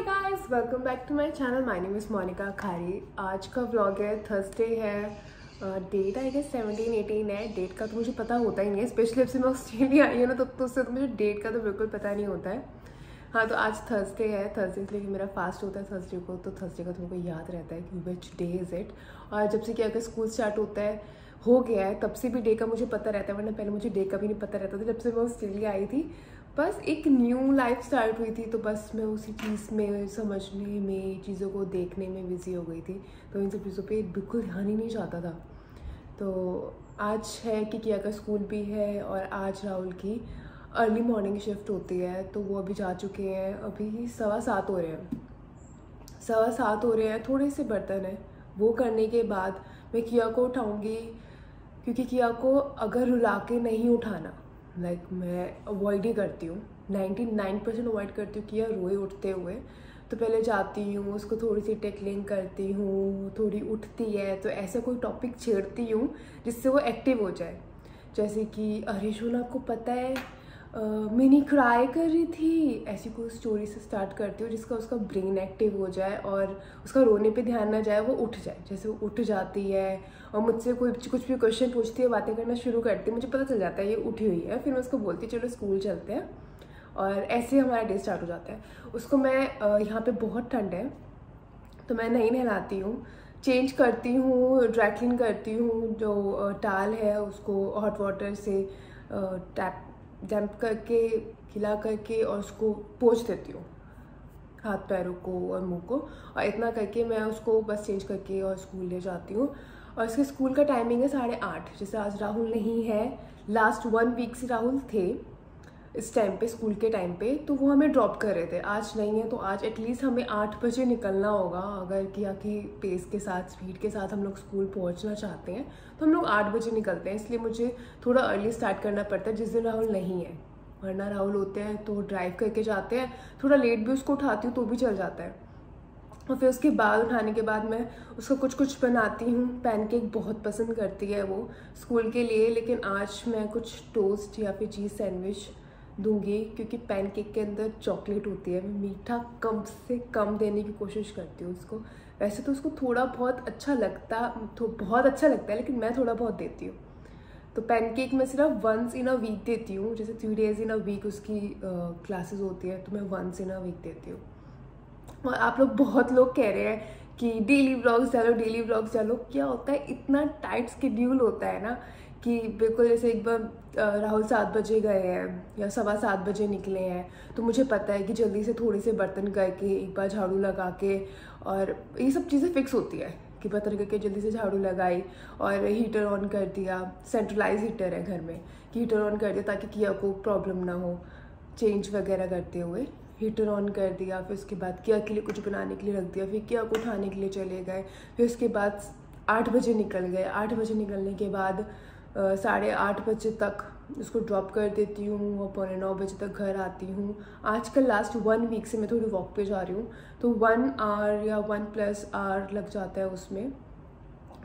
Hi guys, welcome back to my channel. My name is Monika Khari. आज का vlog है, Thursday है। डेट आई गेस 17-18 है। डेट का तो मुझे पता होता ही नहीं है, स्पेशली अब से मैं ऑस्ट्रेलिया आई हूँ ना, तो उससे तो मुझे डेट का तो बिल्कुल पता नहीं होता है। हाँ, तो आज थर्सडे है। थर्सडे इसलिए कि मेरा फास्ट होता है थर्सडे को, तो थर्सडे का तो मेरे को याद रहता है कि विच डे इज़ इट। और जब से क्या अगर स्कूल स्टार्ट होता है हो गया है, तब से भी डे का मुझे पता रहता है, वरना पहले मुझे डे का भी नहीं पता रहता था। जब से मैं ऑस्ट्रेलिया आई थी, बस एक न्यू लाइफ स्टार्ट हुई थी, तो बस मैं उसी चीज़ में समझने में, चीज़ों को देखने में बिज़ी हो गई थी। तो इन सब चीज़ों पे बिल्कुल ध्यान ही नहीं जाता था। तो आज है कि किया का स्कूल भी है, और आज राहुल की अर्ली मॉर्निंग शिफ्ट होती है, तो वो अभी जा चुके हैं। अभी 7:15 हो रहे हैं, 7:15 हो रहे हैं। थोड़े से बर्तन हैं, वो करने के बाद मैं किया को उठाऊँगी, क्योंकि किया को अगर रुला के नहीं उठाना, मैं अवॉइड ही करती हूँ, 99% अवॉइड करती हूँ किया रोए उठते हुए। तो पहले जाती हूँ, उसको थोड़ी सी टेकलिंग करती हूँ, थोड़ी उठती है तो ऐसा कोई टॉपिक छेड़ती हूँ जिससे वो एक्टिव हो जाए। जैसे कि अरे शोना, आपको पता है मिनी क्राई कर रही थी, ऐसी कोई स्टोरी से स्टार्ट करती हूँ जिसका उसका ब्रेन एक्टिव हो जाए और उसका रोने पे ध्यान ना जाए, वो उठ जाए। जैसे वो उठ जाती है और मुझसे कुछ भी क्वेश्चन पूछती है, बातें करना शुरू करती है, मुझे पता चल जाता है ये उठी हुई है। फिर मैं उसको बोलती चलो स्कूल चलते हैं, और ऐसे हमारा डे स्टार्ट हो जाता है। उसको मैं यहाँ पे बहुत ठंड है, तो मैं नहीं नहलाती हूँ, चेंज करती हूँ, ड्राई क्लीन करती हूँ। जो टाल है उसको हॉट वाटर से टैप डैम्प करके, खिला करके, और उसको पोंछ देती हूँ, हाथ पैरों को और मुंह को। और इतना करके मैं उसको बस चेंज करके और स्कूल ले जाती हूँ। और इसके स्कूल का टाइमिंग है 8:30। जैसे आज राहुल नहीं है, लास्ट 1 वीक से राहुल थे इस टाइम पे, स्कूल के टाइम पे, तो वो हमें ड्रॉप कर रहे थे। आज नहीं है, तो आज एटलीस्ट हमें 8 बजे निकलना होगा। अगर किया कि पेस के साथ, स्पीड के साथ हम लोग स्कूल पहुंचना चाहते हैं, तो हम लोग 8 बजे निकलते हैं। इसलिए मुझे थोड़ा अर्ली स्टार्ट करना पड़ता है जिस दिन राहुल नहीं है। वरना राहुल होते हैं तो ड्राइव करके जाते हैं, थोड़ा लेट भी उसको उठाती हूँ तो भी चल जाता है। और फिर उसके बाद उठाने के बाद मैं उसका कुछ बनाती हूँ। पैनकेक बहुत पसंद करती है वो स्कूल के लिए, लेकिन आज मैं कुछ टोस्ट या फिर चीज़ सैंडविच दूंगी, क्योंकि पैनकेक के अंदर चॉकलेट होती है। मैं मीठा कम से कम देने की कोशिश करती हूँ उसको। वैसे तो उसको थोड़ा बहुत अच्छा लगता, तो बहुत अच्छा लगता है, लेकिन मैं थोड़ा बहुत देती हूँ। तो पैनकेक मैं सिर्फ वंस इन अ वीक देती हूँ। जैसे 3 डेज़ इन अ वीक उसकी क्लासेस होती है, तो मैं वंस इन अ वीक देती हूँ। और आप लोग, बहुत लोग कह रहे हैं कि डेली व्लॉग्स डालो, डेली व्लॉग्स डालो। क्या होता है, इतना टाइट स्केड्यूल होता है ना, कि बिल्कुल जैसे एक बार राहुल 7 बजे गए हैं या 7:15 बजे निकले हैं, तो मुझे पता है कि जल्दी से थोड़े से बर्तन करके, एक बार झाड़ू लगा के, और ये सब चीज़ें फिक्स होती है कि बर्तन करके जल्दी से झाड़ू लगाई और हीटर ऑन कर दिया। सेंट्रलाइज हीटर है घर में, कि हीटर ऑन कर दिया ताकि किया को प्रॉब्लम ना हो चेंज वगैरह करते हुए। हीटर ऑन कर दिया, फिर उसके बाद किया के लिए कुछ बनाने के लिए रख दिया, फिर किया को उठाने के लिए चले गए। फिर उसके बाद 8 बजे निकल गए। 8 बजे निकलने के बाद 8:30 बजे तक उसको ड्रॉप कर देती हूँ और 9:15 बजे तक घर आती हूँ। आजकल लास्ट 1 वीक से मैं थोड़ी वॉक पे जा रही हूँ, तो 1 आवर या 1+ आवर लग जाता है उसमें।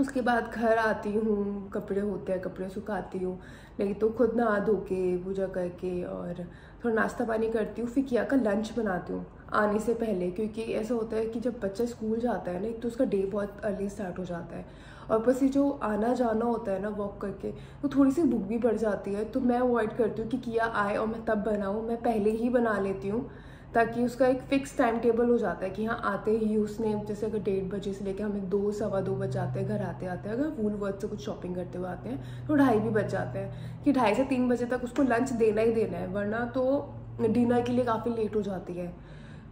उसके बाद घर आती हूँ, कपड़े होते हैं, कपड़े सुखाती हूँ, नहीं तो खुद नहा धो के, पूजा करके, और थोड़ा नाश्ता पानी करती हूँ। फिर किया का लंच बनाती हूँ आने से पहले, क्योंकि ऐसा होता है कि जब बच्चा स्कूल जाता है ना, एक तो उसका डे बहुत अर्ली स्टार्ट हो जाता है, और बस ये जो आना जाना होता है ना वॉक करके, तो थोड़ी सी भूख भी बढ़ जाती है। तो मैं अवॉइड करती हूँ कि किया आए और मैं तब बनाऊँ, मैं पहले ही बना लेती हूँ, ताकि उसका एक फ़िक्स टाइम टेबल हो जाता है कि हाँ आते ही उसने, जैसे अगर 1:30 बजे से लेकर हमें 2, 2:15 बज जाते हैं घर आते आते, अगर वूलवर्थ से कुछ शॉपिंग करते हुए आते हैं तो 2:30 भी बज जाते हैं, कि 2:30 से 3 बजे तक उसको लंच देना ही देना है, वरना तो डिनर के लिए काफ़ी लेट हो जाती है।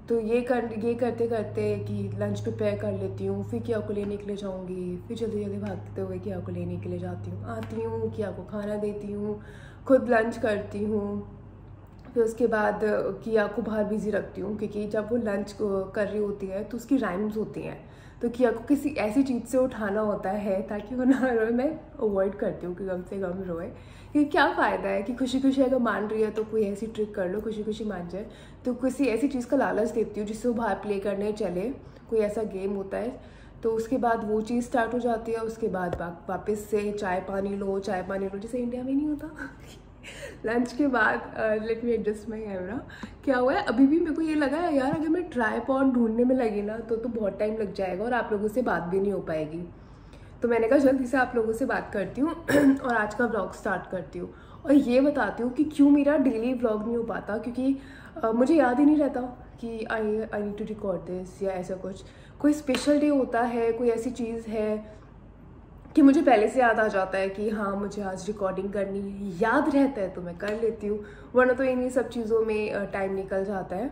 तो ये करते करते कि लंच प्रिपेयर कर लेती हूँ, फिर किया को लेने के लिए जाऊँगी, फिर जल्दी जल्दी भागते हुए किया को लेने के लिए जाती हूँ, आती हूँ, किया को खाना देती हूँ, खुद लंच करती हूँ। फिर उसके बाद किया को बाहर बिजी रखती हूँ, क्योंकि जब वो लंच कर रही होती है तो उसकी राइम्स होती हैं, तो किया को किसी ऐसी चीज़ से उठाना होता है ताकि वो ना रोए। मैं अवॉइड करती हूँ कि कम से कम रोए, क्योंकि क्या फ़ायदा है कि खुशी खुशी अगर मान रही है तो कोई ऐसी ट्रिक कर लो, खुशी खुशी मान जाए। तो किसी ऐसी चीज़ का लालच देती हूँ जिससे वो बाहर प्ले करने चले, कोई ऐसा गेम होता है, तो उसके बाद वो चीज़ स्टार्ट हो जाती है। उसके बाद वापस से चाय पानी लो, जैसे इंडिया में नहीं होता लंच के बाद let me adjust my camera. क्या हुआ है, अभी भी मेरे को ये लगा है यार अगर मैं ट्राइपॉड ढूंढने में लगी ना तो बहुत टाइम लग जाएगा और आप लोगों से बात भी नहीं हो पाएगी। तो मैंने कहा जल्दी से आप लोगों से बात करती हूँ और आज का व्लॉग स्टार्ट करती हूँ और ये बताती हूँ कि क्यों मेरा डेली व्लॉग नहीं हो पाता, क्योंकि मुझे याद ही नहीं रहता कि I need to record this या ऐसा कुछ। कोई स्पेशल डे होता है, कोई ऐसी चीज़ है कि मुझे पहले से याद आ जाता है कि हाँ मुझे आज रिकॉर्डिंग करनी है, याद रहता है तो मैं कर लेती हूँ, वरना तो इन्हीं सब चीज़ों में टाइम निकल जाता है।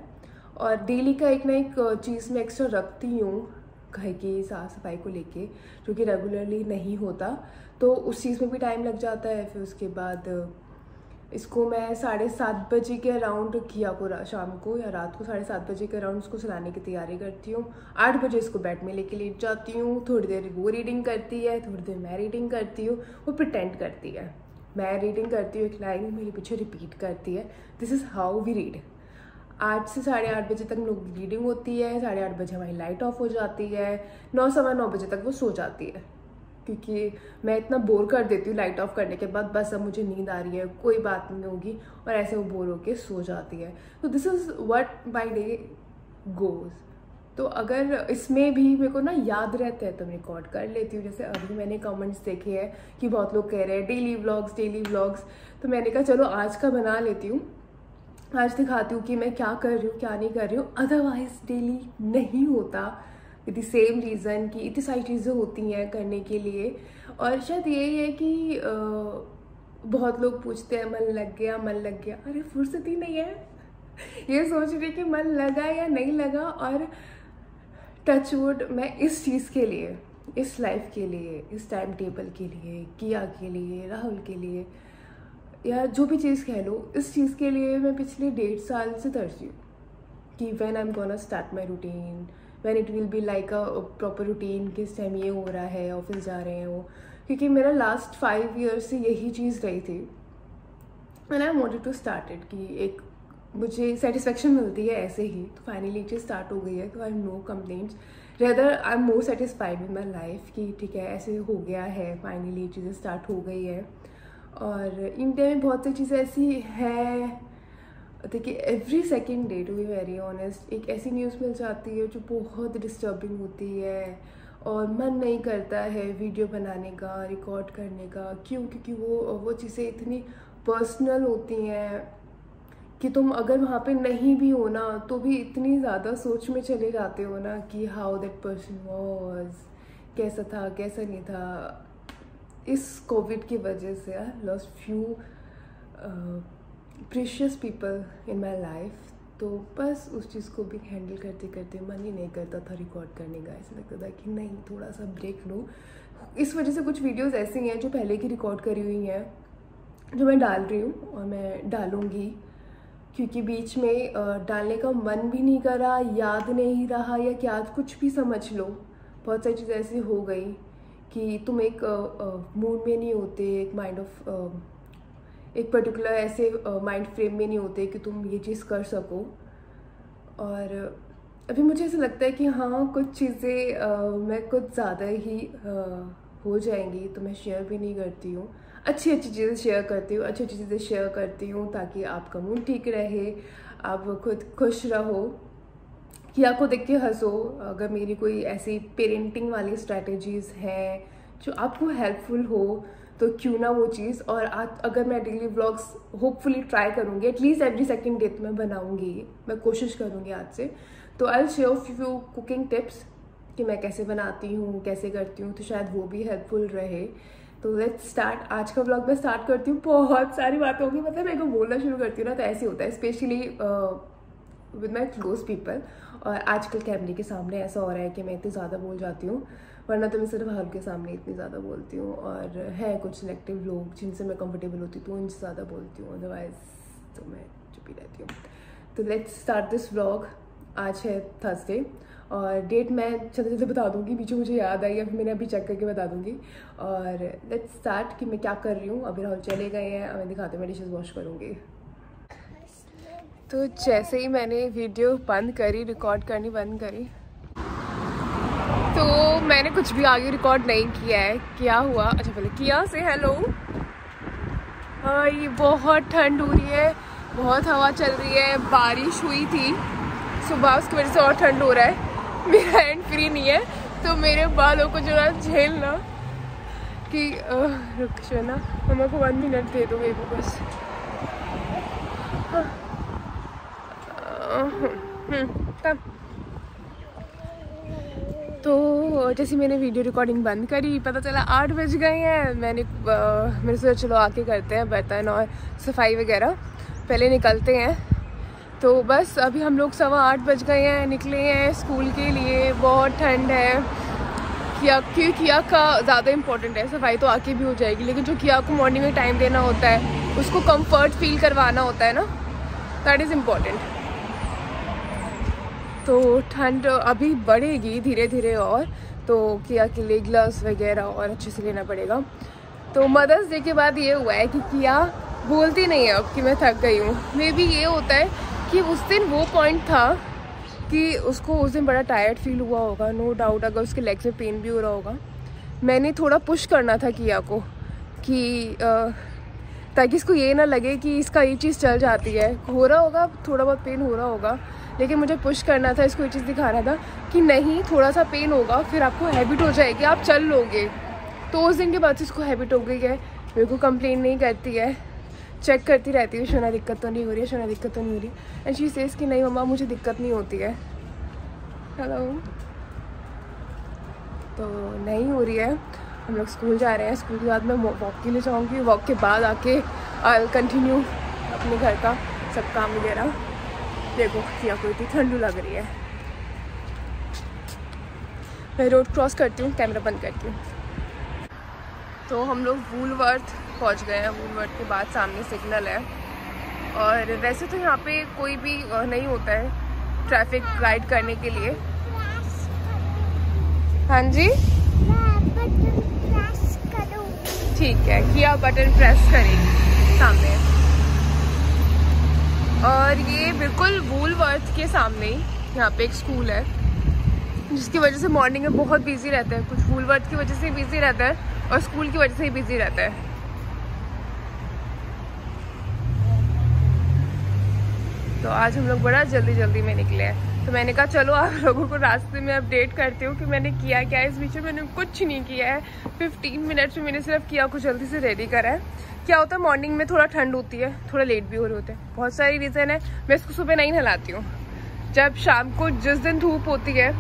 और डेली का एक ना एक चीज़ मैं एक्स्ट्रा रखती हूँ घर की साफ़ सफाई को लेके, जो कि रेगुलरली नहीं होता, तो उस चीज़ में भी टाइम लग जाता है। फिर उसके बाद इसको मैं 7:30 बजे के अराउंड किया को शाम को या रात को 7:30 बजे के अराउंड उसको सुलाने की तैयारी करती हूँ। 8 बजे इसको बेड में लेके लेट जाती हूँ, थोड़ी देर वो रीडिंग करती है, थोड़ी देर मैं रीडिंग करती हूँ, वो प्रिटेंड करती है मैं रीडिंग करती हूँ, एक लाइन मेरे पीछे रिपीट करती है, this is how we read. 8 से 8:30 बजे तक लोग रीडिंग होती है, 8:30 बजे हमारी लाइट ऑफ हो जाती है, 9 सवा 9 बजे तक वो सो जाती है, क्योंकि मैं इतना बोर कर देती हूँ लाइट ऑफ करने के बाद, बस अब मुझे नींद आ रही है, कोई बात नहीं होगी, और ऐसे वो बोर होके सो जाती है। तो this is what my day goes. तो अगर इसमें भी मेरे को ना याद रहता है तो मैं रिकॉर्ड कर लेती हूँ। जैसे अभी मैंने कमेंट्स देखे हैं कि बहुत लोग कह रहे हैं डेली व्लॉग्स, तो मैंने कहा चलो आज का बना लेती हूँ, आज दिखाती हूँ कि मैं क्या कर रही हूँ क्या नहीं कर रही हूँ। अदरवाइज डेली नहीं होता विद द सेम रीज़न कि इतनी सारी चीज़ें होती हैं करने के लिए। और शायद यही है कि बहुत लोग पूछते हैं मन लग गया, अरे फुर्सत ही नहीं है ये सोच रही कि मन लगा या नहीं लगा। और टचवुड मैं इस चीज़ के लिए, इस लाइफ के लिए, इस टाइम टेबल के लिए, किया के लिए, राहुल के लिए, या जो भी चीज़ कह लो, इस चीज़ के लिए मैं पिछले 1.5 साल से तरसी हूँ कि when I am gonna start my routine, when it will be like a proper routine, किस टाइम ये हो रहा है, ऑफिस जा रहे हैं वो, क्योंकि मेरा लास्ट 5 ईयर्स से यही चीज़ रही थी and I wanted to start it, कि एक मुझे सेटिस्फेक्शन मिलती है ऐसे ही। तो फाइनली एक चीज़ स्टार्ट हो गई है, तो I have no complaints, rather I am more satisfied with my life कि ठीक है ऐसे हो गया है, फाइनली चीज़ें स्टार्ट हो गई है। और इंडिया में बहुत सी चीज़ें ऐसी है, देखिए every second day to be very honest एक ऐसी न्यूज़ मिल जाती है जो बहुत डिस्टर्बिंग होती है और मन नहीं करता है वीडियो बनाने का, रिकॉर्ड करने का। क्यों? क्योंकि वो चीज़ें इतनी पर्सनल होती हैं कि तुम अगर वहाँ पे नहीं भी हो ना तो भी इतनी ज़्यादा सोच में चले जाते हो ना कि हाउ दैट पर्सन वाज, कैसा था कैसा नहीं था। इस कोविड की वजह से I lost few precious people in my life, तो बस उस चीज़ को भी हैंडल करते करते मन ही नहीं करता था रिकॉर्ड करने का। ऐसा लगता था कि नहीं थोड़ा सा ब्रेक लो। इस वजह से कुछ वीडियोस ऐसी हैं जो पहले की रिकॉर्ड करी हुई हैं जो मैं डाल रही हूँ और मैं डालूँगी, क्योंकि बीच में डालने का मन भी नहीं करा, याद नहीं रहा, या क्या कुछ भी समझ लो। बहुत सारी चीज़ें ऐसी हो गई कि तुम एक मूड में नहीं होते, एक माइंड ऑफ एक पर्टिकुलर ऐसे माइंड फ्रेम में नहीं होते कि तुम ये चीज़ कर सको। और अभी मुझे ऐसा लगता है कि हाँ कुछ चीज़ें मैं कुछ ज़्यादा ही हो जाएंगी तो मैं शेयर भी नहीं करती हूँ। अच्छी चीज़ें शेयर करती हूँ, अच्छी चीज़ें शेयर करती हूँ ताकि आपका मूड ठीक रहे, आप खुद खुश रहो, कि आपको देख के हंसो। अगर मेरी कोई ऐसी पेरेंटिंग वाली स्ट्रैटेजीज़ हैं जो आपको हेल्पफुल हो तो क्यों ना वो चीज़। और आज अगर मैं डेली व्लॉग्स होपफुली ट्राई करूँगी, एटलीस्ट एवरी सेकेंड डे तो मैं बनाऊँगी, मैं कोशिश करूँगी आज से। तो I will share few cooking tips कि मैं कैसे बनाती हूँ, कैसे करती हूँ, तो शायद वो भी हेल्पफुल रहे। तो लेट्स स्टार्ट। आज का व्लॉग मैं स्टार्ट करती हूँ, बहुत सारी बातें होंगी, मतलब मैं को बोलना शुरू करती हूँ ना तो ऐसे होता है, specially with my close people. और आजकल कैमरे के सामने ऐसा हो रहा है कि मैं इतनी ज़्यादा बोल जाती हूँ, वरना तो मैं सिर्फ हर के सामने इतनी ज़्यादा बोलती हूँ। और है कुछ सिलेक्टिव लोग जिनसे मैं कंफर्टेबल होती हूँ तो उनसे ज़्यादा बोलती हूँ, अदरवाइज तो मैं चुप ही रहती हूँ। तो लेट्स स्टार्ट दिस व्लॉग। आज है थर्सडे और डेट मैं जल्दी बता दूँगी, बीच में मुझे याद आई, अभी मैंने अभी चेक करके बता दूँगी। और लेट्स स्टार्ट कि मैं क्या कर रही हूँ। अभी राहुल चले गए हैं, मैं दिखाती हूँ, मैं डिशेज़ वॉश करूँगी। तो जैसे ही मैंने वीडियो बंद करी, रिकॉर्ड करनी बंद करी, तो मैंने कुछ भी आगे रिकॉर्ड नहीं किया है। क्या हुआ? अच्छा पहले किया से हेलो, हाँ, ये बहुत ठंड हो रही है, बहुत हवा चल रही है, बारिश हुई थी सुबह, उसकी वजह से और ठंड हो रहा है। मेरा हैंड फ्री नहीं है तो मेरे बालों को जो है झेलना कि रुक ना, मम्मा को 1 मिनट दे दो मेरे को बस। तो जैसे मैंने वीडियो रिकॉर्डिंग बंद करी, पता चला 8 बज गए हैं। मैंने सोचा चलो आके करते हैं बर्तन और सफाई वगैरह, पहले निकलते हैं। तो बस अभी हम लोग 8:15 बज गए हैं, निकले हैं स्कूल के लिए। बहुत ठंड है, किया का ज़्यादा इम्पोर्टेंट है, सफाई तो आके भी हो जाएगी, लेकिन जो किया को मॉर्निंग में टाइम देना होता है, उसको कंफर्ट फील करवाना होता है ना, दैट इज़ इम्पोर्टेंट। तो ठंड अभी बढ़ेगी धीरे धीरे, और तो किया के लिए ग्लव्स वगैरह और अच्छे से लेना पड़ेगा। तो मदर्स डे के बाद ये हुआ है कि किया बोलती नहीं है अब कि मैं थक गई हूँ। मे बी ये होता है कि उस दिन वो पॉइंट था कि उसको उस दिन बड़ा टायर्ड फील हुआ होगा, नो डाउट। अगर उसके लेग्स में पेन भी हो रहा होगा, मैंने थोड़ा पुश करना था किया को कि ताकि इसको ये ना लगे कि इसका ये चीज़ चल जाती है। हो रहा होगा, थोड़ा बहुत पेन हो रहा होगा, लेकिन मुझे पुश करना था, इसको ये चीज़ दिखाना था कि नहीं, थोड़ा सा पेन होगा, फिर आपको हैबिट हो जाएगी, आप चल लोगे। तो उस दिन के बाद से इसको हैबिट हो गई है, मेरे को कंप्लेन नहीं करती है, चेक करती रहती है शोना दिक्कत तो नहीं हो रही है, शोना दिक्कत तो नहीं हो रही है। एंड शी सेज कि नहीं मम्मा मुझे दिक्कत नहीं होती है। हेलो, तो नहीं हो रही है। हम लोग स्कूल जा रहे हैं, स्कूल के बाद मैं वॉक के लिए जाऊँगी, वॉक के बाद आके आई कंटिन्यू अपने घर का सब काम वगैरह। देखो किया को इतनी ठंडू लग रही है। मैं रोड क्रॉस करती हूँ, कैमरा बंद करती हूँ। तो हम लोग वूलवर्थ पहुँच गए हैं। वूलवर्थ के बाद सामने सिग्नल है, और वैसे तो यहाँ पे कोई भी नहीं होता है ट्रैफिक गाइड करने के लिए। हाँ जी, ठीक है, किया बटन प्रेस करेगी सामने। और ये बिल्कुल वूलवर्थ के सामने ही यहाँ पे एक स्कूल है, जिसकी वजह से मॉर्निंग में बहुत बिजी रहता है। कुछ वूलवर्थ की वजह से बिजी रहता है और स्कूल की वजह से ही बिजी रहता है। तो आज हम लोग बड़ा जल्दी में निकले हैं। तो मैंने कहा चलो आप लोगों को रास्ते में अपडेट करती हूँ कि मैंने किया क्या। इस बीच में मैंने कुछ नहीं किया है। 15 मिनट्स में मैंने सिर्फ किया को जल्दी से रेडी करा है। क्या होता है, मॉर्निंग में थोड़ा ठंड होती है, थोड़ा लेट भी हो रहे होते हैं, बहुत सारी रीज़न है। मैं इसको सुबह नहीं नहलाती हूँ, जब शाम को जिस दिन धूप होती है,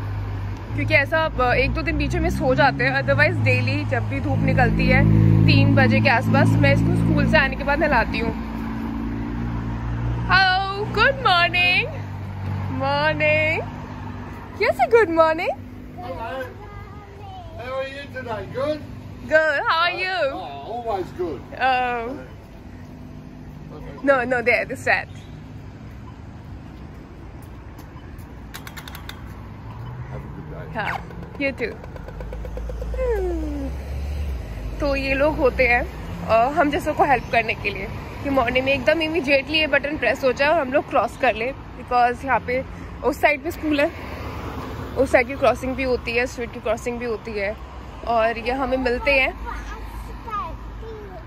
क्योंकि ऐसा 1-2 दिन बीच में सो जाते हैं। अदरवाइज डेली जब भी धूप निकलती है 3 बजे के आसपास, मैं इसको स्कूल से आने के बाद नहलाती हूँ। Hello, good morning. Morning. Yes, good morning. Hello. How are you today? Good? Good. How are you? Oh, always good. Oh. No, there, the set. Have a good day. हाँ, you too. तो ये लोग होते हैं हम जैसों को help करने के लिए कि मॉर्निंग में एकदम इमीडिएटली ये बटन प्रेस हो जाए और हम लोग क्रॉस कर ले। बिकॉज यहाँ पे उस साइड पे स्कूल है, उस साइड की क्रॉसिंग भी होती है, स्ट्रीट की क्रॉसिंग भी होती है, और ये हमें मिलते हैं।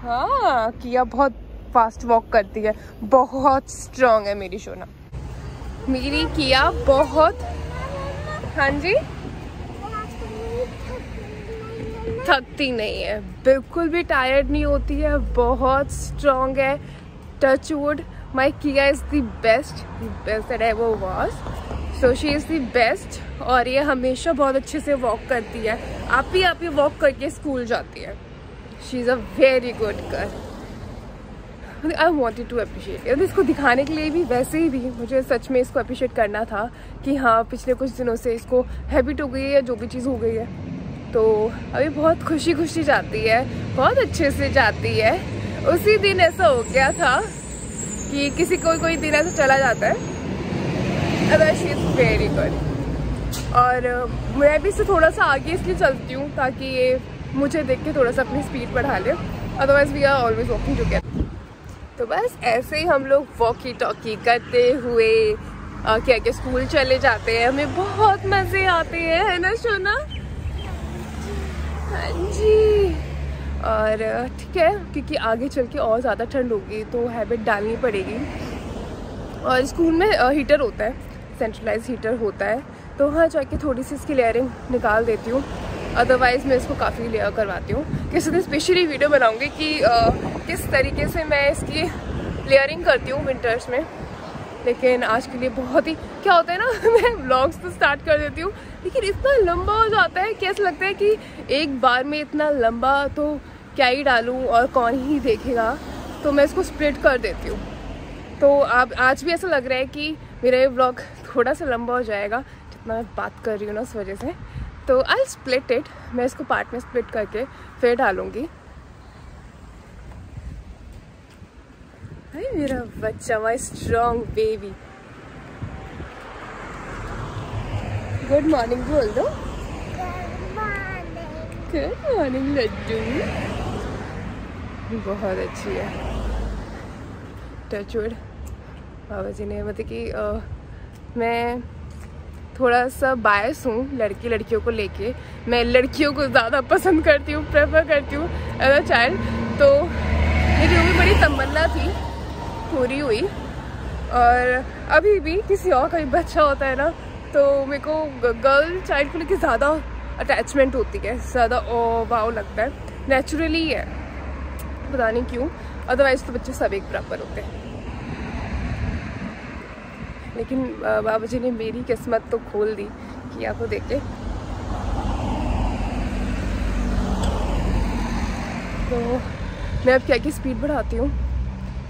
हाँ, किया बहुत फास्ट वॉक करती है, बहुत स्ट्रांग है मेरी शोना। मेरी किया बहुत, हाँ जी, थकती नहीं है, बिल्कुल भी टायर्ड नहीं होती है, बहुत स्ट्रांग है। टच वुड, माई किया is the best that ever was, so she is the best. और ये हमेशा बहुत अच्छे से वॉक करती है, आप ही वॉक करके स्कूल जाती है। She is a very good girl. I wanted to appreciate, इसको दिखाने के लिए भी, वैसे ही भी मुझे सच में इसको अप्रिशिएट करना था कि हाँ, पिछले कुछ दिनों से इसको हैबिट हो गई है, जो भी चीज़ हो गई है, तो अभी बहुत खुशी जाती है, बहुत अच्छे से जाती है। उसी दिन ऐसा हो गया था कि किसी कोई दिन ऐसा चला जाता है, otherwise she is very good. और मैं भी इससे थोड़ा सा आगे इसलिए चलती हूँ ताकि ये मुझे देख के थोड़ा सा अपनी स्पीड बढ़ा ले, otherwise we are always walking together. तो बस ऐसे ही हम लोग वॉकी टॉकी करते हुए क्या क्या स्कूल चले जाते हैं। हमें बहुत मज़े आते हैं, है ना शोना? हाँ जी। और ठीक है, क्योंकि आगे चल के और ज़्यादा ठंड होगी तो हैबिट डालनी पड़ेगी। और स्कूल में हीटर होता है, सेंट्रलाइज हीटर होता है, तो वहाँ जाके थोड़ी सी इसकी लेयरिंग निकाल देती हूँ। अदरवाइज़ मैं इसको काफ़ी लेयर करवाती हूँ। किसी दिन स्पेशली वीडियो बनाऊँगी कि किस तरीके से मैं इसकी लेयरिंग करती हूँ विंटर्स में। लेकिन आज के लिए बहुत ही क्या होता है ना मैं व्लॉग्स तो स्टार्ट कर देती हूँ, लेकिन इतना लंबा हो जाता है कि ऐसा लगता है कि एक बार में इतना लंबा तो क्या ही डालूँ और कौन ही देखेगा, तो मैं इसको स्प्लिट कर देती हूँ। तो अब आज भी ऐसा लग रहा है कि मेरा ये व्लॉग थोड़ा सा लंबा हो जाएगा जितना मैं बात कर रही हूँ ना, उस वजह से। तो आई स्प्लिट इट, मैं इसको पार्ट में स्प्लिट करके फिर डालूँगी। मेरा बच्चा, my strong baby. Good morning बोल दो। Good morning Laddu. बहुत अच्छी है। टचवुड बाबा जी ने, मतलब कि मैं थोड़ा सा बायस हूँ लड़कियों को लेके। मैं लड़कियों को ज़्यादा पसंद करती हूँ, प्रेफर करती हूँ एज अ चाइल्ड। तो मेरी वो भी बड़ी तमन्ना थी, पूरी हुई। और अभी भी किसी और का भी बच्चा होता है ना, तो मेरे को गर्ल चाइल्ड को लेके ज़्यादा अटैचमेंट होती है, ज़्यादा वाव लगता है, नेचुरली है, पता नहीं क्यों। अदरवाइज तो बच्चे सब एक बराबर होते हैं। लेकिन बाबा जी ने मेरी किस्मत तो खोल दी किया को देख के। तो मैं अब क्या की स्पीड बढ़ाती हूँ,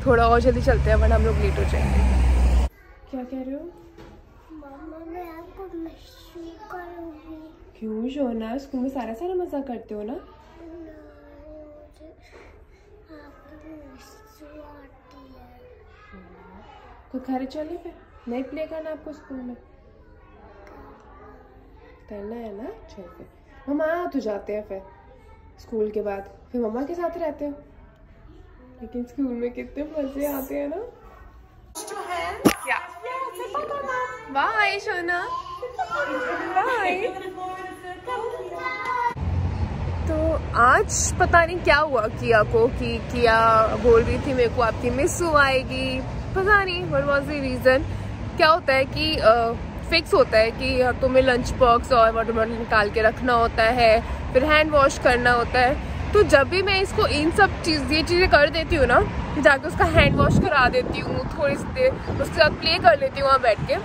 थोड़ा और जल्दी चलते हैं वरना हम लोग लेट हो जाएंगे। क्या कह रहे हो? मम्मा मैं आपको मिस करूंगी। क्यों शोना, स्कूल में सारा मजा करते हो ना? तो घर चले फिर, नहीं प्ले करना आपको स्कूल में? करना है ना? चल फिर मम्मा आ तो जाते हैं, फिर स्कूल के बाद फिर मम्मा के साथ रहते हो। लेकिन स्कूल में कितने मजे आते हैं ना। बाय शोना, बाय। तो आज पता नहीं क्या हुआ किया को, कि किया बोल रही थी मेरे को आपकी मिस्सू आएगी, पता नहीं व्हाट वाज द रीज़न। क्या होता है कि फिक्स होता है कि तुम्हें लंच बॉक्स और वाटर बॉटल निकाल के रखना होता है, फिर हैंड वॉश करना होता है। तो जब भी मैं इसको इन सब ये चीज़ें कर देती हूँ ना, जाके उसका हैंड वॉश करा देती हूँ, थोड़ी सी देर उसके साथ प्ले कर लेती हूँ वहाँ बैठ के,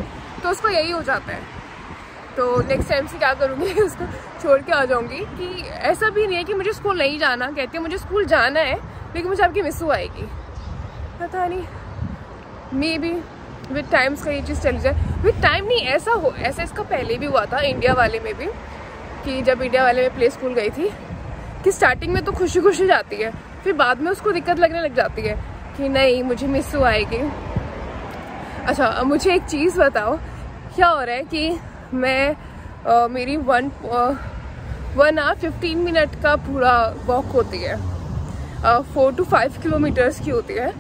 तो उसको यही हो जाता है। तो नेक्स्ट टाइम से क्या करूँगी, उसको छोड़ के आ जाऊँगी। कि ऐसा भी नहीं है कि मुझे स्कूल नहीं जाना, कहती है मुझे स्कूल जाना है, लेकिन मुझे आपकी मिस्सू आएगी, पता नहीं, मे बी विद टाइम्स का ये चीज़ चली जाए। विद टाइम नहीं, ऐसा इसका पहले भी हुआ था इंडिया वाले में भी, कि जब इंडिया वाले में प्ले स्कूल गई थी, कि स्टार्टिंग में तो खुशी खुशी जाती है, फिर बाद में उसको दिक्कत लगने लग जाती है कि नहीं मुझे मिस्सू आएगी। अच्छा मुझे एक चीज़ बताओ, क्या हो रहा है कि मैं मेरी 1 आवर 15 मिनट का पूरा वॉक होती है, 4 to 5 किलोमीटर्स की होती है,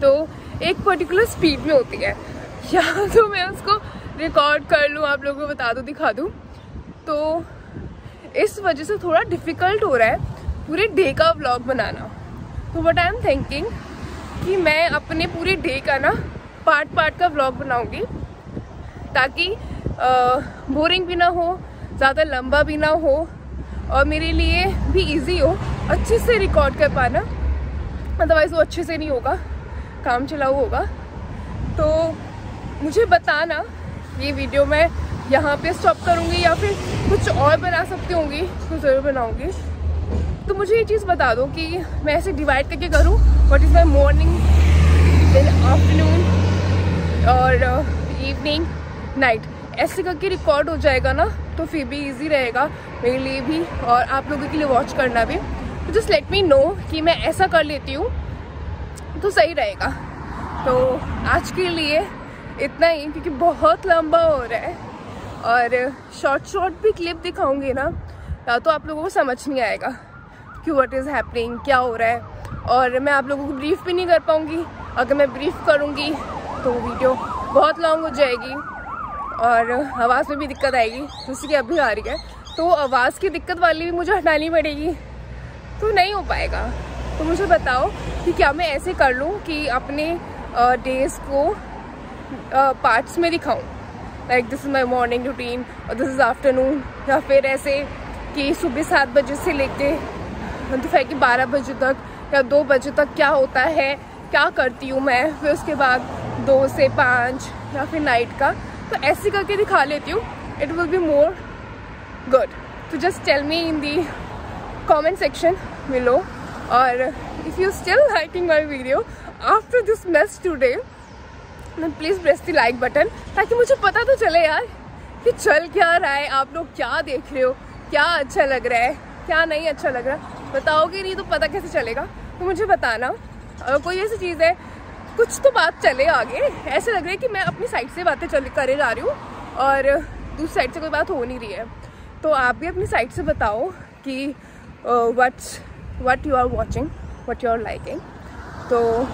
तो एक पर्टिकुलर स्पीड में होती है। या तो मैं उसको रिकॉर्ड कर लूँ, आप लोगों को बता दूँ, दिखा दूँ, तो इस वजह से थोड़ा डिफ़िकल्ट हो रहा है पूरे डे का व्लॉग बनाना। तो व्हाट आई एम थिंकिंग कि मैं अपने पूरे डे का ना पार्ट का व्लॉग बनाऊंगी, ताकि बोरिंग भी ना हो, ज़्यादा लंबा भी ना हो, और मेरे लिए भी इजी हो अच्छे से रिकॉर्ड कर पाना। अदरवाइज़ वो अच्छे से नहीं होगा, काम चलाऊ होगा। तो मुझे बताना ये वीडियो मैं यहाँ पे स्टॉप करूँगी या फिर कुछ और बना सकती होंगी, तो ज़रूर बनाऊँगी। तो मुझे ये चीज़ बता दो कि मैं ऐसे डिवाइड करके करूँ, what is my morning, then afternoon और इवनिंग, नाइट, ऐसे करके रिकॉर्ड हो जाएगा ना, तो फिर भी इजी रहेगा मेरे लिए भी और आप लोगों के लिए वॉच करना भी। तो जस्ट लेट मी नो कि मैं ऐसा कर लेती हूँ तो सही रहेगा। तो आज के लिए इतना ही, क्योंकि बहुत लंबा हो रहा है और शॉर्ट भी क्लिप दिखाऊंगी ना, या तो आप लोगों को समझ नहीं आएगा कि व्हाट इज़ हैपनिंग, क्या हो रहा है, और मैं आप लोगों को ब्रीफ भी नहीं कर पाऊँगी। अगर मैं ब्रीफ करूँगी तो वीडियो बहुत लॉन्ग हो जाएगी और आवाज़ में भी दिक्कत आएगी, जैसे कि अभी आ रही है। तो आवाज़ की दिक्कत वाली भी मुझे हटानी पड़ेगी, तो नहीं हो पाएगा। तो मुझे बताओ कि क्या मैं ऐसे कर लूँ कि अपने डेज को पार्ट्स में दिखाऊँ, like this is my morning routine और दिस इज़ आफ्टरनून, या फिर ऐसे कि सुबह 7 बजे से लेके दोपहर के 12 बजे तक या 2 बजे तक क्या होता है, क्या करती हूँ मैं, फिर उसके बाद 2 से 5 या फिर नाइट का, तो ऐसे करके दिखा लेती हूँ। It will be more good. तो जस्ट टेल मी इन दी कमेंट सेक्शन बिलो, और if you still liking my video after this mess today, then please press the like button, ताकि मुझे पता तो चले यार कि चल क्या रहा है, आप लोग क्या देख रहे हो, क्या अच्छा लग रहा है, क्या नहीं अच्छा लग रहा। बताओगे नहीं तो पता कैसे चलेगा। तो मुझे बताना अगर कोई ऐसी चीज़ है, कुछ तो बात चले आगे। ऐसे लग रहा है कि मैं अपनी साइड से बातें करे जा रही हूँ और दूसरी साइड से कोई बात हो नहीं रही है। तो आप भी अपनी साइड से बताओ कि what you are watching, what you are liking. तो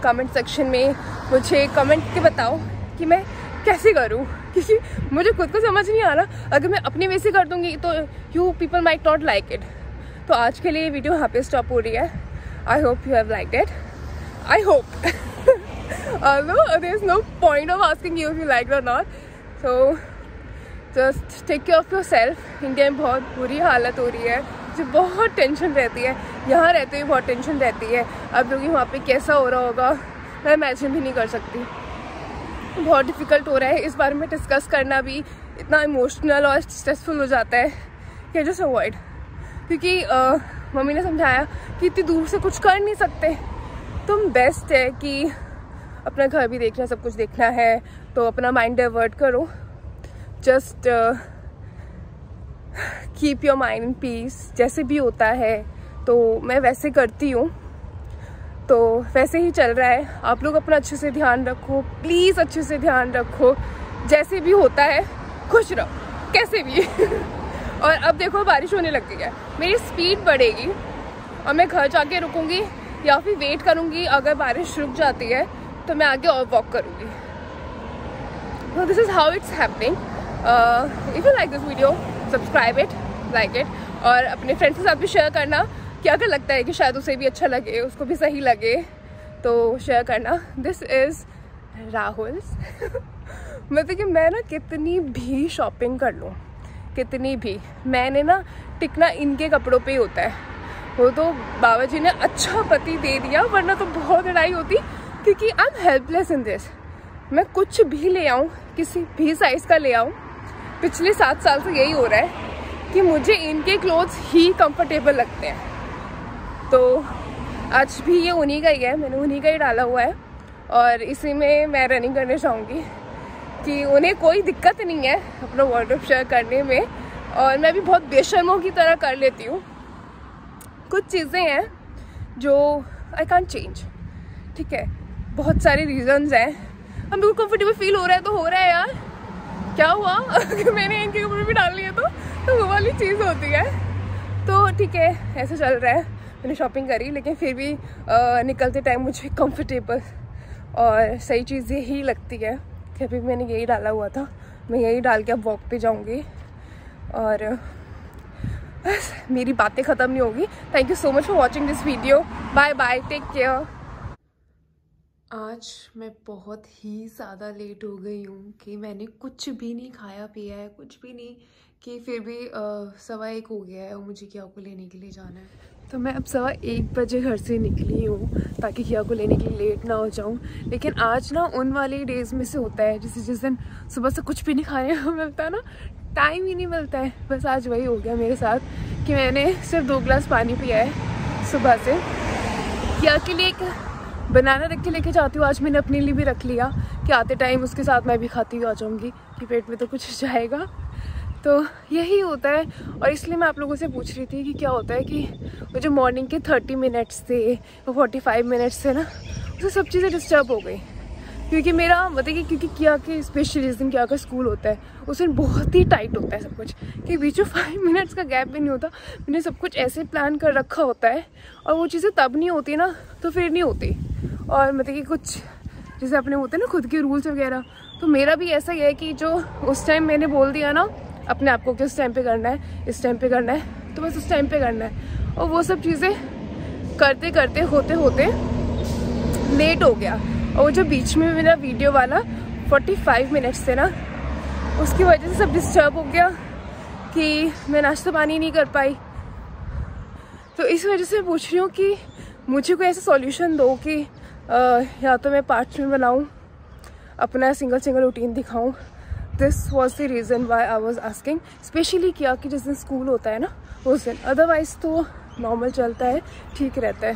कमेंट सेक्शन में मुझे कमेंट के बताओ कि मैं कैसे करूँ, क्योंकि मुझे खुद को समझ नहीं आ रहा। अगर मैं अपनी वैसे कर दूँगी तो you people might not like it. तो आज के लिए वीडियो यहाँ पे स्टॉप हो रही है। I hope you have liked it, I hope. although there is no point of asking you if you liked or not, so just take care of yourself। India में बहुत बुरी हालत हो रही है, मुझे बहुत टेंशन रहती है, यहाँ रहते हुए बहुत टेंशन रहती है। अब लोग वहाँ पे कैसा हो रहा होगा मैं इमेजिन भी नहीं कर सकती। बहुत डिफ़िकल्ट हो रहा है, इस बारे में डिस्कस करना भी इतना इमोशनल और स्ट्रेसफुल हो जाता है कि जस्ट अवॉइड। क्योंकि मम्मी ने समझाया कि इतनी दूर से कुछ कर नहीं सकते, तुम बेस्ट है कि अपना घर भी देखना, सब कुछ देखना है, तो अपना माइंड डाइवर्ट करो। Just keep your mind in peace. जैसे भी होता है तो मैं वैसे करती हूँ, तो वैसे ही चल रहा है। आप लोग अपना अच्छे से ध्यान रखो, प्लीज़ अच्छे से ध्यान रखो। जैसे भी होता है खुश रहो, कैसे भी। और अब देखो बारिश होने लग गई है, मेरी स्पीड बढ़ेगी और मैं घर जाके रुकूंगी या फिर वेट करूंगी। अगर बारिश रुक जाती है तो मैं आगे और वॉक करूंगी। So this is how it's happening. If you like this video, subscribe it, like it, और अपने फ्रेंड्स के साथ भी शेयर करना कि अगर लगता है कि शायद उसे भी अच्छा लगे, उसको भी सही लगे, तो शेयर करना। This is Rahul. मतलब कि मैं ना कितनी भी शॉपिंग कर लूँ, कितनी भी, मैंने ना टिकना इनके कपड़ों पे ही होता है। वो तो बाबा जी ने अच्छा पति दे दिया, वरना तो बहुत लड़ाई होती, क्योंकि I am helpless in this. मैं कुछ भी ले आऊँ, किसी भी साइज़ का ले आऊँ, पिछले 7 साल से यही हो रहा है कि मुझे इनके क्लोथ्स ही कंफर्टेबल लगते हैं। तो आज भी ये उन्हीं का ही है, मैंने उन्हीं का ही डाला हुआ है और इसी में मैं रनिंग करने चाहूँगी कि उन्हें कोई दिक्कत नहीं है अपना वार्डरोब शेयर करने में, और मैं भी बहुत बेशर्मों की तरह कर लेती हूँ। कुछ चीज़ें हैं जो आई कांट चेंज, ठीक है, बहुत सारे रीजंस हैं। हम बिल्कुल कंफर्टेबल फील हो रहा है तो हो रहा है यार, क्या हुआ अगर मैंने इनके कपड़े भी डाल लिए तो वो वाली चीज़ होती है। तो ठीक है, ऐसे चल रहा है। मैंने शॉपिंग करी, लेकिन फिर भी निकलते टाइम मुझे कंफर्टेबल और सही चीज़ यही लगती है कि अभी मैंने यही डाला हुआ था, मैं यही डाल के अब वॉक पे जाऊँगी और बस मेरी बातें ख़त्म नहीं होगी। Thank you so much for watching this video. Bye bye, take care. आज मैं बहुत ही ज़्यादा लेट हो गई हूँ कि मैंने कुछ भी नहीं खाया पिया है, कुछ भी नहीं, कि फिर भी 1:15 हो गया है और मुझे किया को लेने के लिए जाना है। तो मैं अब 1:15 बजे घर से निकली हूँ ताकि किया को लेने के लिए लेट ना हो जाऊँ। लेकिन आज ना उन वाले डेज़ में से होता है जैसे जिस दिन सुबह से कुछ भी नहीं खाने को मिलता है ना, टाइम ही नहीं मिलता है। बस आज वही हो गया मेरे साथ कि मैंने सिर्फ 2 गिलास पानी पिया है सुबह से। किया के लिए एक बनाना रख के लेके जाती हूँ, आज मैंने अपने लिए भी रख लिया कि आते टाइम उसके साथ मैं भी खाती हुई आ जाऊँगी कि पेट में तो कुछ जाएगा। तो यही होता है, और इसलिए मैं आप लोगों से पूछ रही थी कि क्या होता है कि वो जो मॉर्निंग के 30 मिनट्स थे, वो 45 मिनट्स थे ना, उससे सब चीज़ें डिस्टर्ब हो गई। क्योंकि मेरा मतलब कि क्योंकि किया के स्पेशली जिस दिन किया का स्कूल होता है उस दिन बहुत ही टाइट होता है सब कुछ, कि बीच में 5 मिनट्स का गैप भी नहीं होता। मैंने सब कुछ ऐसे प्लान कर रखा होता है और वो चीज़ें तब नहीं होती ना तो फिर नहीं होती। और मतलब कि कुछ जैसे अपने होते हैं ना खुद के रूल्स वगैरह, तो मेरा भी ऐसा ही है कि जो उस टाइम मैंने बोल दिया ना अपने आप को कि उस टाइम पे करना है, इस टाइम पे करना है, तो बस उस टाइम पे करना है। और वो सब चीज़ें करते करते होते होते लेट हो गया। और वो जो बीच में मेरा वीडियो वाला 45 मिनट्स थे ना, उसकी वजह से सब डिस्टर्ब हो गया कि मैं नाश्ता पानी नहीं कर पाई। तो इस वजह से पूछ रही हूँ कि मुझे कोई ऐसा सॉल्यूशन दो कि या तो मैं पार्ट्स में बनाऊँ, अपना सिंगल रूटीन दिखाऊँ। This was the reason why I was asking. Specially किया कि जिस दिन स्कूल होता है ना उस दिन, अदरवाइज़ तो नॉर्मल चलता है, ठीक रहता है।